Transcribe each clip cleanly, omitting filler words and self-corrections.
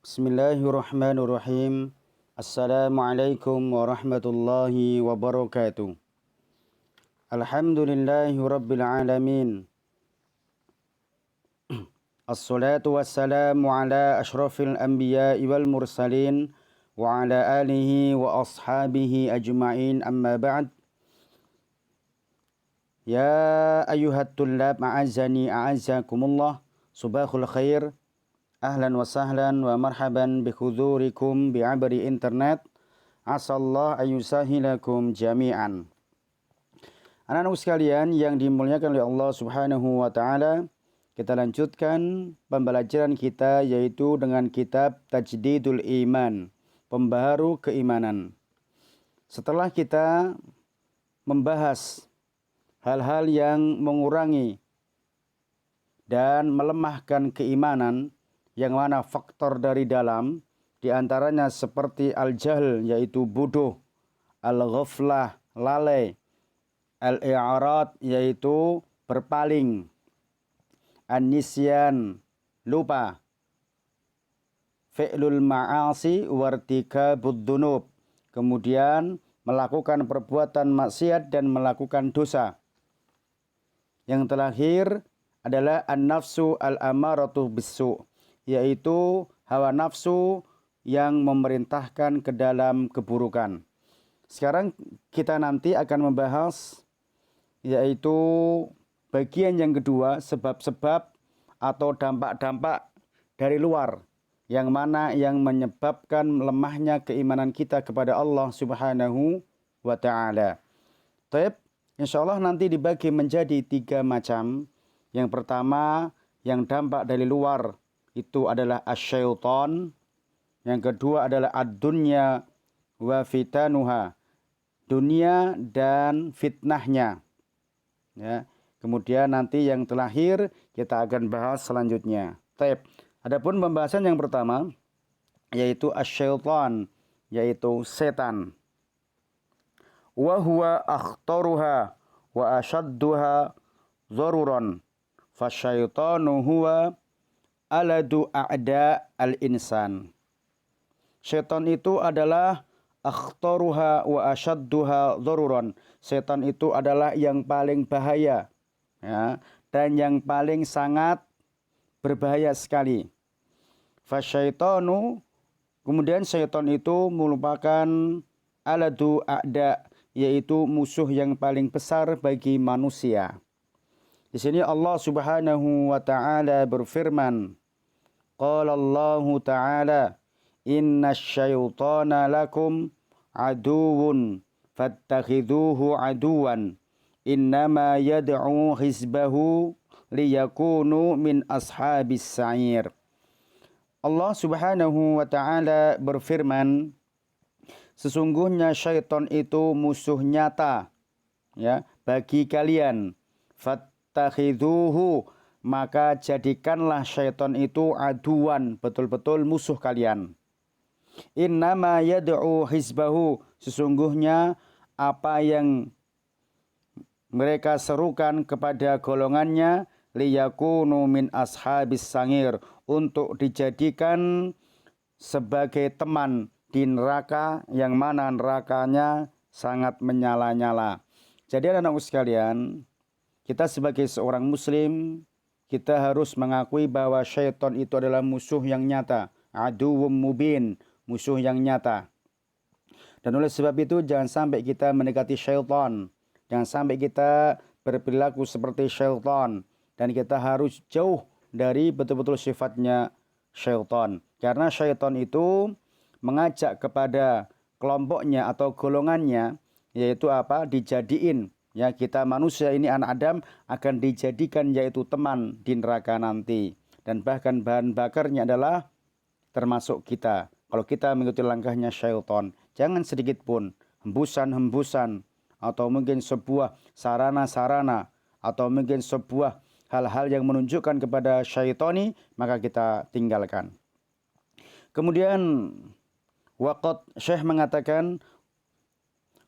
Bismillahirrahmanirrahim. Assalamualaikum warahmatullahi wabarakatuh. Alhamdulillahi rabbil alamin. Assalatu wassalamu ala ashrafil anbiya'i wal mursalin wa ala alihi wa ashabihi ajma'in, amma ba'd. Ya ayyuhat tullab a'azzani a'azzakumullah. Subahul khair. Ahlan wa sahlan wa marhaban bikhudurikum bi'abri internet. Asallah ayusahilakum jami'an. Anak-anak sekalian yang dimuliakan oleh Allah Subhanahu wa taala, kita lanjutkan pembelajaran kita yaitu dengan kitab Tajdidul Iman, pembaharu keimanan. Setelah kita membahas hal-hal yang mengurangi dan melemahkan keimanan, yang mana faktor dari dalam diantaranya seperti al-jahl yaitu bodoh, al-ghaflah lalai, al-i'rad yaitu berpaling, an-nisyan lupa, fi'lul ma'asi wartikabud dzunub, kemudian melakukan perbuatan maksiat dan melakukan dosa. Yang terakhir adalah an-nafsu al-amaratu bis-su', yaitu hawa nafsu yang memerintahkan ke dalam keburukan. Sekarang kita nanti akan membahas yaitu bagian yang kedua, sebab-sebab atau dampak-dampak dari luar yang mana yang menyebabkan lemahnya keimanan kita kepada Allah Subhanahu wa taala. Baik, insyaallah nanti dibagi menjadi 3 macam. Yang pertama, yang dampak dari luar itu adalah asyaiton. Yang kedua adalah ad-dunya wa fitanuha, dunia dan fitnahnya. Ya. Kemudian nanti yang terakhir kita akan bahas selanjutnya. Baik. Adapun pembahasan yang pertama yaitu asyaiton, yaitu setan. Wa huwa akhtaruha wa ashadduha dharuran. Fasyaitanu huwa aladu a'da al-insan. Setan itu adalah akhtaruha wa ashadduha dharuran. Setan itu adalah yang paling bahaya, ya, dan yang paling sangat berbahaya sekali. Fasyaitanu, kemudian setan itu merupakan aladu a'da, yaitu musuh yang paling besar bagi manusia. Di sini Allah Subhanahu wa taala berfirman, qala Allah taala, innasyaitana lakum aduwwun fattakhidhuhu aduwan innama yad'u hizbahu liyakunu min ashabis sa'ir. Allah Subhanahu wa taala berfirman, sesungguhnya syaitan itu musuh nyata, ya, bagi kalian. Fattakhidhuhu, maka jadikanlah syaitan itu aduan, betul-betul musuh kalian. Innama yad'u hizbahu, sesungguhnya apa yang mereka serukan kepada golongannya, liyakunu min ashabis sangir, untuk dijadikan sebagai teman di neraka yang mana nerakanya sangat menyala-nyala. Jadi anak-anakku sekalian, kita sebagai seorang muslim, kita harus mengakui bahwa syaitan itu adalah musuh yang nyata, aduwwum mubin, musuh yang nyata. Dan oleh sebab itu jangan sampai kita mendekati syaitan, jangan sampai kita berperilaku seperti syaitan, dan kita harus jauh dari betul-betul sifatnya syaitan. Karena syaitan itu mengajak kepada kelompoknya atau golongannya, yaitu apa? Dijadiin, ya, kita manusia ini anak Adam akan dijadikan yaitu teman di neraka nanti. Dan bahkan bahan bakarnya adalah termasuk kita. Kalau kita mengikuti langkahnya syaitan, jangan sedikit pun hembusan-hembusan atau mungkin sebuah sarana-sarana atau mungkin sebuah hal-hal yang menunjukkan kepada syaitani, maka kita tinggalkan. Kemudian waqad Syekh mengatakan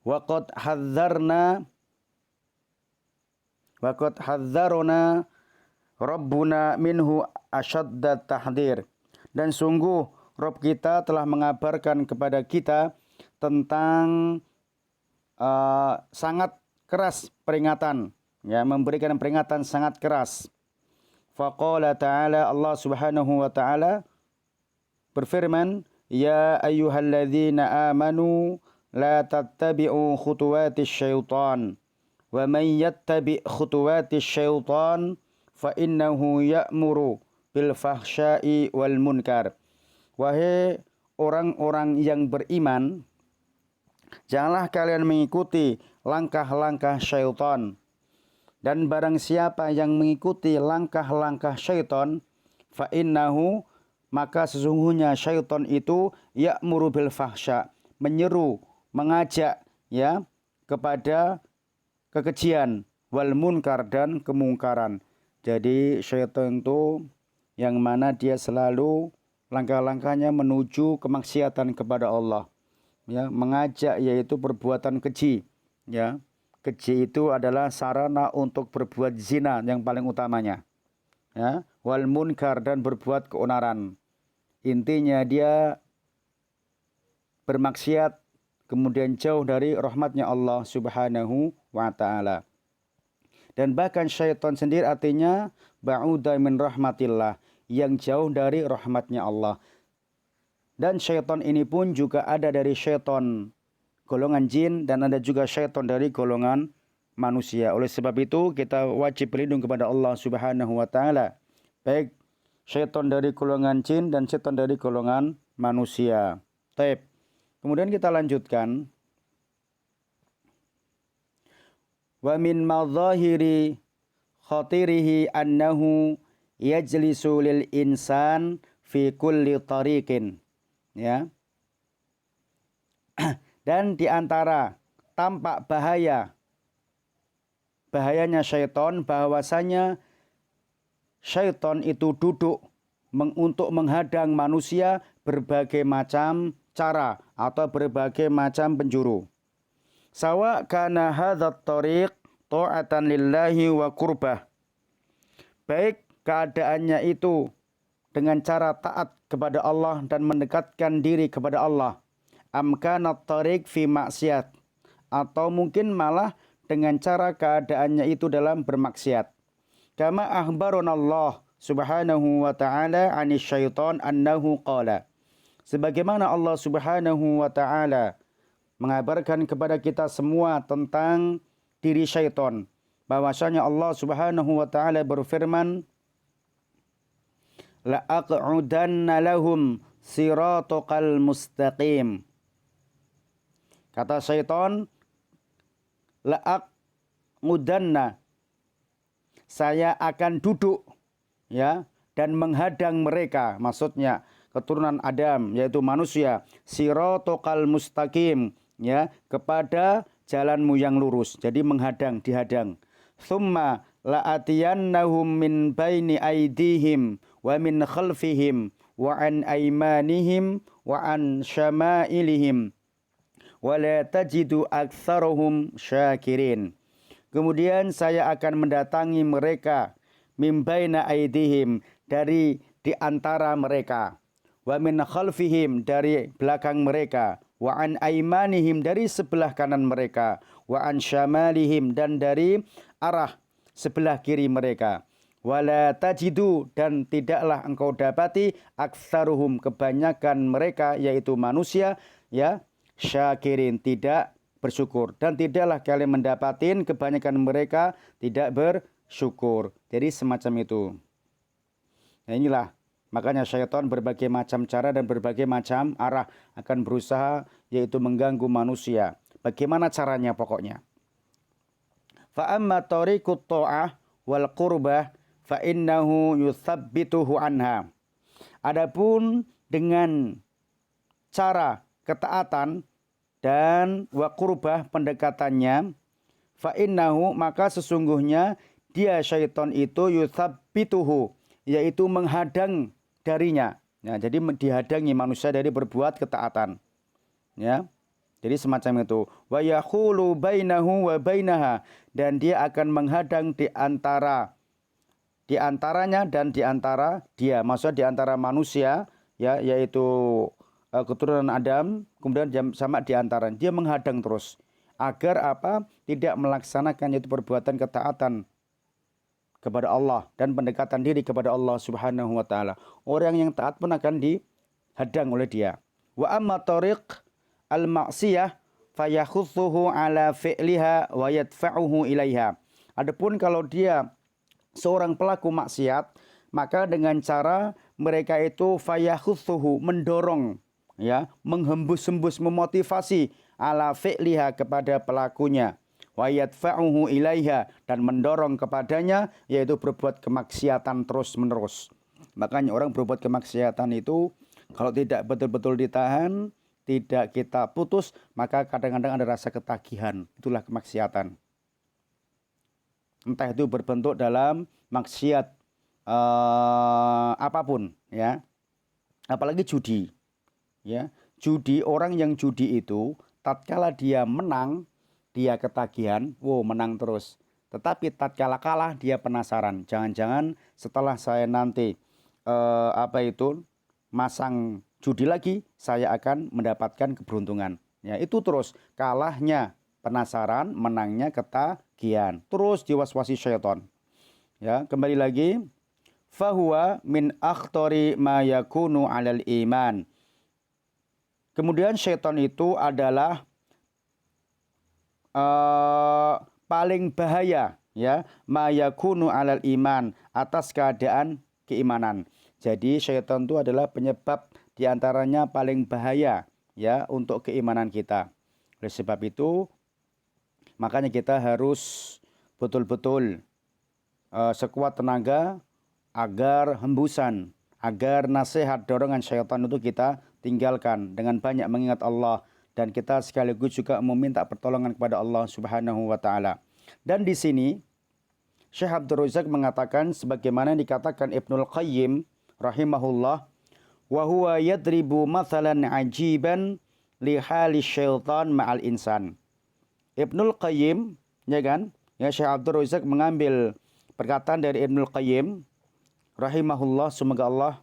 waqad hadzarna Rabbuna minhu asyaddat tahdir, dan sungguh Rob kita telah mengabarkan kepada kita tentang sangat keras peringatan, ya, memberikan peringatan sangat keras. Faqala ta'ala, Allah Subhanahu wa ta'ala berfirman, ya ayyuhalladzina amanu la tattabi'u khutuwatis syaitan wa man yattabi' khutuwatis syaitan fa innahu ya'muru bil fahsya'i wal munkar. Wahai orang-orang yang beriman, janganlah kalian mengikuti langkah-langkah syaitan. Dan barang siapa yang mengikuti langkah-langkah syaitan, fa innahu, maka sesungguhnya syaitan itu ya'muru bil fahsya, menyeru, mengajak, ya, kepada kekejian, wal munkar, dan kemungkaran. Jadi syaitan itu yang mana dia selalu langkah-langkahnya menuju kemaksiatan kepada Allah, ya, mengajak yaitu perbuatan keji, ya. Keji itu adalah sarana untuk berbuat zina yang paling utamanya, ya, wal munkar, dan berbuat keonaran. Intinya dia bermaksiat kemudian jauh dari rahmatnya Allah Subhanahu wa ta'ala. Dan bahkan syaitan sendiri artinya ba'uda min rahmatillah, yang jauh dari rahmatnya Allah. Dan syaitan ini pun juga ada dari syaitan golongan jin dan ada juga syaitan dari golongan manusia. Oleh sebab itu kita wajib berlindung kepada Allah Subhanahu wa ta'ala, baik syaitan dari golongan jin dan syaitan dari golongan manusia. Baik. Kemudian kita lanjutkan. Wa min madzahiri khatirihi annahu yajlisu lil insan fi kulli tariqin, ya. Dan di antara tampak bahayanya syaitan, bahwasanya syaitan itu duduk untuk menghadang manusia berbagai macam cara atau berbagai macam penjuru. Sawa kana hadzat tariq ta'atan lillahi wa qurbah. Baik keadaannya itu dengan cara taat kepada Allah dan mendekatkan diri kepada Allah. Amkanat tariq fi maksiat, atau mungkin malah dengan cara keadaannya itu dalam bermaksiat. Kama akhbarana Allah Subhanahu wa ta'ala 'anis syaitan annahu qala. Sebagaimana Allah Subhanahu wa ta'ala mengabarkan kepada kita semua tentang diri syaitan, bahwasanya Allah Subhanahu wa ta'ala berfirman, la aq'udanna lahum siratal mustaqim. Kata syaitan, la aq'udanna, saya akan duduk, ya, dan menghadang mereka, maksudnya keturunan Adam yaitu manusia, siratal mustaqim, ya, kepada jalanmu yang lurus. Jadi menghadang, dihadang. Thumma la'atiyannahum min baini aydihim wa min khalfihim wa an aymanihim wa an syama'ilihim wa la tajidu aktsarahum syakirin. Kemudian saya akan mendatangi mereka min baina aydihim, dari di antara mereka, wa min khalfihim, dari belakang mereka, wa an aymanihim, dari sebelah kanan mereka, wa an syamalihim, dan dari arah sebelah kiri mereka. Wala tajidu, dan tidaklah engkau dapati, aktsaruhum, kebanyakan mereka yaitu manusia, ya, syakirin, tidak bersyukur. Dan tidaklah kalian mendapatin kebanyakan mereka tidak bersyukur. Jadi semacam itu. Nah inilah, makanya syaitan berbagai macam cara dan berbagai macam arah akan berusaha yaitu mengganggu manusia. Bagaimana caranya pokoknya? Fa amma tariqut ta'ah wal qurbah fa innahu yuthabbituhu anha. Adapun dengan cara ketaatan dan wa qurbah, pendekatannya, fa innahu, maka sesungguhnya dia syaitan itu yuthabbituhu, yaitu menghadang darinya. Nah, jadi dihadangi manusia dari berbuat ketaatan. Ya. Jadi semacam itu. Wa yaqulu bainahu wa bainaha, dan dia akan menghadang di antaranya dan di antara dia. Maksudnya di antara manusia, ya, yaitu keturunan Adam, kemudian sama di antara dia menghadang terus agar apa? Tidak melaksanakan yaitu perbuatan ketaatan kepada Allah dan pendekatan diri kepada Allah Subhanahu wa taala. Orang yang taat pun akan dihadang oleh dia. Wa amma tariq al-ma'siyah fayakhuthuhu ala fi'liha wa yadfa'uhu ilaiha. Adapun kalau dia seorang pelaku maksiat, maka dengan cara mereka itu fayakhuthuhu, mendorong, ya, menghembus-hembus, memotivasi ala fi'liha, kepada pelakunya, wa yadfa'uhu ilaiha, dan mendorong kepadanya, yaitu berbuat kemaksiatan terus-menerus. Makanya orang berbuat kemaksiatan itu kalau tidak betul-betul ditahan, tidak kita putus, maka kadang-kadang ada rasa ketagihan. Itulah kemaksiatan. Entah itu berbentuk dalam maksiat apapun, ya. Apalagi judi, ya. Judi, orang yang judi itu tatkala dia menang, dia ketagihan, wow, menang terus. Tetapi tatkala kalah dia penasaran, jangan-jangan setelah saya nanti masang judi lagi, saya akan mendapatkan keberuntungan. Ya, itu terus kalahnya penasaran, menangnya ketagihan. Terus diwaswasi syaitan. Ya, kembali lagi, fahuwa min akhtori ma yakunu 'alal iman. Kemudian syaitan itu adalah paling bahaya, ya, ma yakunu 'alal iman, atas keadaan keimanan. Jadi syaitan itu adalah penyebab diantaranya paling bahaya, ya, untuk keimanan kita. Oleh sebab itu makanya kita harus betul-betul sekuat tenaga agar hembusan, agar nasihat dorongan syaitan itu kita tinggalkan dengan banyak mengingat Allah, dan kita sekaligus juga meminta pertolongan kepada Allah Subhanahu wa taala. Dan di sini Syekh Abdul Razak mengatakan sebagaimana dikatakan Ibnul Qayyim rahimahullah, wa huwa yadribu mathalan ajiban li hali syaitan ma'al insan. Ibnul Qayyim, ya kan? Ya, Syekh Abdul Razak mengambil perkataan dari Ibnul Qayyim rahimahullah, semoga Allah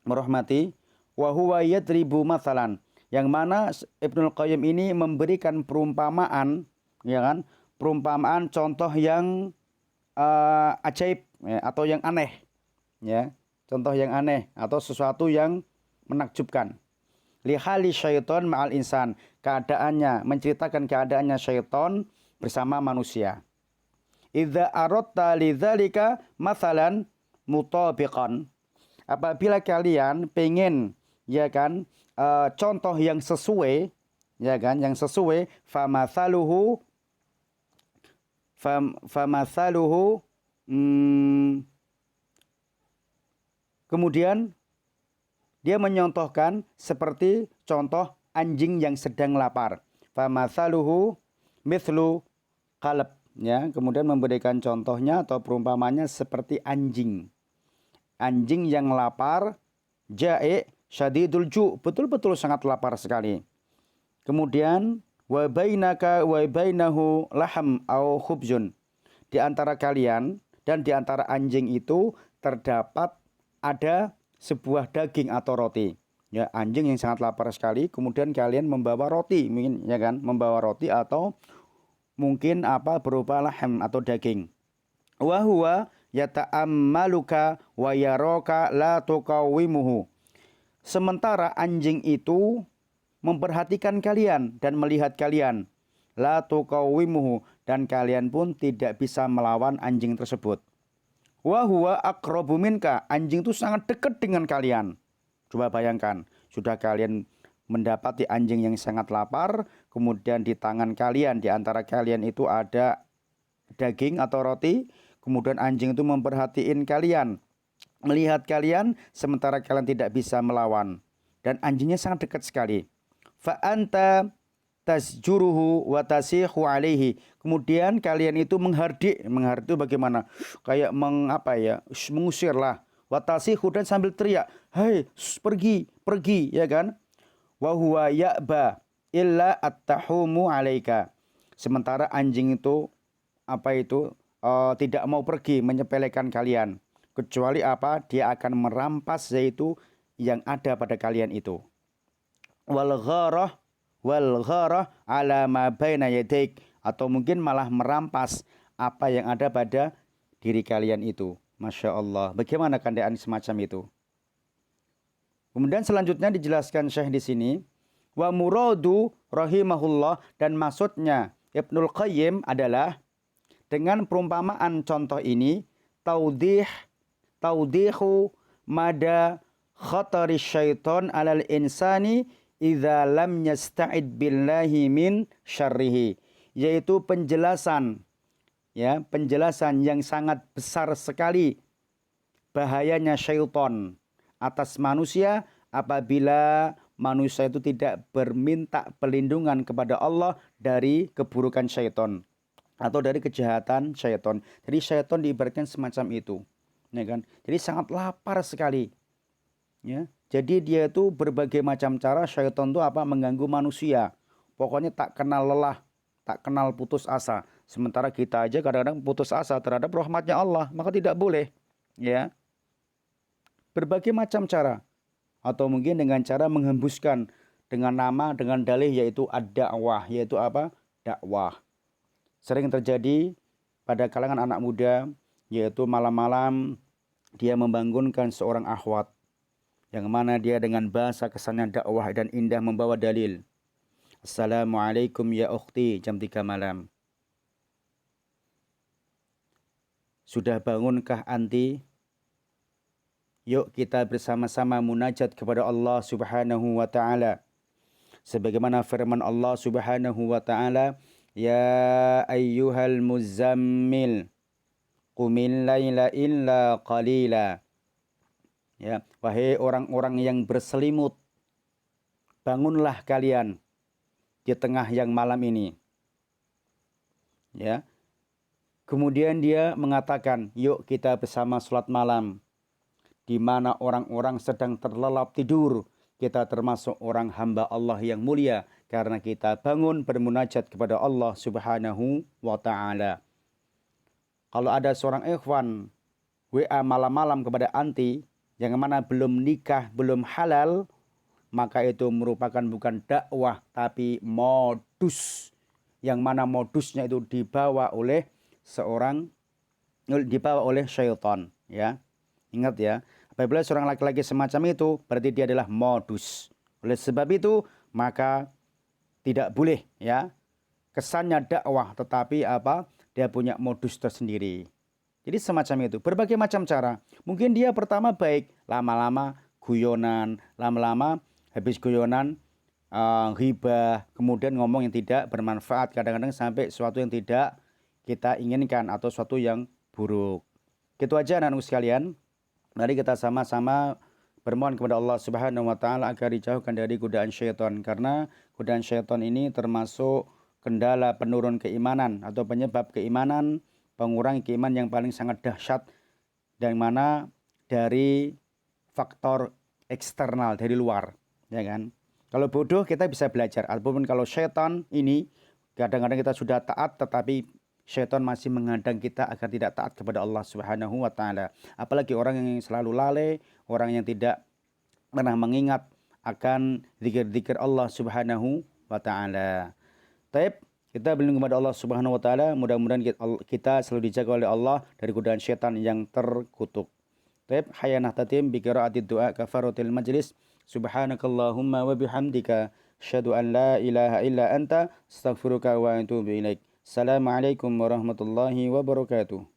merahmati, wa huwa yadribu mathalan, yang mana Ibnul Qayyim ini memberikan perumpamaan, ya kan? Perumpamaan contoh yang ajaib, ya, atau yang aneh, ya. Contoh yang aneh atau sesuatu yang menakjubkan. Lihali syaiton ma'al insan, keadaannya, menceritakan keadaannya syaiton bersama manusia. Idza aradta lidzalika mathalan mutabiqan, apabila kalian pengen, ya kan, contoh yang sesuai, ya kan, yang sesuai, famathaluhu kemudian dia menyontohkan seperti contoh anjing yang sedang lapar. Famathaluhu mithlu qalb, ya, kemudian memberikan contohnya atau perumpamannya seperti anjing. Anjing yang lapar, ja'i syadidul ju', betul-betul sangat lapar sekali. Kemudian wa bainaka wa bainahu laham au khubzun, di antara kalian dan di antara anjing itu terdapat ada sebuah daging atau roti. Ya, anjing yang sangat lapar sekali, kemudian kalian membawa roti, mungkin, ya kan, membawa roti atau mungkin apa berupa laham atau daging. Wa huwa yata'ammaluka wa yaraka la tuqawimuhu. Sementara anjing itu memperhatikan kalian dan melihat kalian, la tuqawimuhu, dan kalian pun tidak bisa melawan anjing tersebut. Wa huwa aqrabu minka, anjing itu sangat dekat dengan kalian. Coba bayangkan, sudah kalian mendapati anjing yang sangat lapar, kemudian di tangan kalian, di antara kalian itu ada daging atau roti, kemudian anjing itu memperhatiin kalian, melihat kalian, sementara kalian tidak bisa melawan, dan anjingnya sangat dekat sekali. Fa anta tasjuruhu wa tasihu alaihi, kemudian kalian itu menghardik itu bagaimana, kayak mengusir lah, wa tasihu, dan sambil teriak, hai, pergi, ya kan. Wa huwa ya'ba illa at-tahumu alaika, sementara anjing itu tidak mau pergi menyepelekan kalian, kecuali apa, dia akan merampas, yaitu yang ada pada kalian itu. Wal gharah ala ma baina yadaik, atau mungkin malah merampas apa yang ada pada diri kalian itu. Masya Allah. Bagaimana keadaan semacam itu? Kemudian selanjutnya dijelaskan Syekh di sini, wa muradu rahimahullah, dan maksudnya Ibnul Qayyim adalah dengan perumpamaan contoh ini taudihu mada khatari syaiton alal insani idza lam yasta'id billahi min syarrihi, yaitu penjelasan yang sangat besar sekali bahayanya syaitan atas manusia apabila manusia itu tidak berminta perlindungan kepada Allah dari keburukan syaitan atau dari kejahatan syaitan. Jadi syaitan diibaratkan semacam itu, ya kan? Jadi sangat lapar sekali, ya. Jadi dia itu berbagai macam cara syaitan itu mengganggu manusia. Pokoknya tak kenal lelah, tak kenal putus asa. Sementara kita aja kadang-kadang putus asa terhadap rahmatnya Allah, maka tidak boleh, ya. Berbagai macam cara, atau mungkin dengan cara menghembuskan dengan nama, dengan dalih, yaitu ad-da'wah, yaitu dakwah. Sering terjadi pada kalangan anak muda, yaitu malam-malam dia membangunkan seorang akhwat, yang mana dia dengan bahasa kesannya dakwah dan indah membawa dalil. Assalamualaikum ya ukhti, jam 3 malam. Sudah bangunkah anti? Yuk kita bersama-sama munajat kepada Allah Subhanahu wa ta'ala. Sebagaimana firman Allah Subhanahu wa ta'ala, ya ayyuhal muzammil qumil laila illa qalila. Ya, wahai orang-orang yang berselimut, bangunlah kalian di tengah yang malam ini. Ya. Kemudian dia mengatakan, yuk kita bersama salat malam. Di mana orang-orang sedang terlelap tidur, kita termasuk orang hamba Allah yang mulia karena kita bangun bermunajat kepada Allah Subhanahu wa ta'ala. Kalau ada seorang ikhwan WA malam-malam kepada anti yang mana belum nikah, belum halal, maka itu merupakan bukan dakwah tapi modus, yang mana modusnya itu dibawa oleh syaitan, ya. Ingat ya, apabila seorang laki-laki semacam itu, berarti dia adalah modus. Oleh sebab itu, maka tidak boleh, ya, kesannya dakwah, tetapi dia punya modus tersendiri. Jadi semacam itu, berbagai macam cara. Mungkin dia pertama baik, lama-lama guyonan, lama-lama habis guyonan ghibah, kemudian ngomong yang tidak bermanfaat, kadang-kadang sampai sesuatu yang tidak kita inginkan atau sesuatu yang buruk. Gitu aja anak-anak sekalian. Mari kita sama-sama bermohon kepada Allah Subhanahu wa ta'ala agar dijauhkan dari godaan syaitan. Karena godaan syaitan ini termasuk kendala penurun keimanan atau penyebab keimanan, pengurangi keimanan yang paling sangat dahsyat, yang mana dari faktor eksternal, dari luar, ya kan? Kalau bodoh kita bisa belajar, ataupun kalau syaitan ini kadang-kadang kita sudah taat tetapi syaitan masih menghadang kita agar tidak taat kepada Allah Subhanahu wa ta'ala. Apalagi orang yang selalu lalai, orang yang tidak pernah mengingat akan zikir-zikir Allah Subhanahu wa ta'ala. Taib, kita berlindung kepada Allah Subhanahu wa ta'ala. Mudah-mudahan kita selalu dijaga oleh Allah dari godaan syaitan yang terkutuk. Taib, hayanah tatim bi qiraatid du'a kafaratil majlis. Subhanakallahumma wa bihamdika asyhadu an la ilaha illa anta astaghfiruka wa atubu ilaik. Assalamualaikum warahmatullahi wabarakatuh.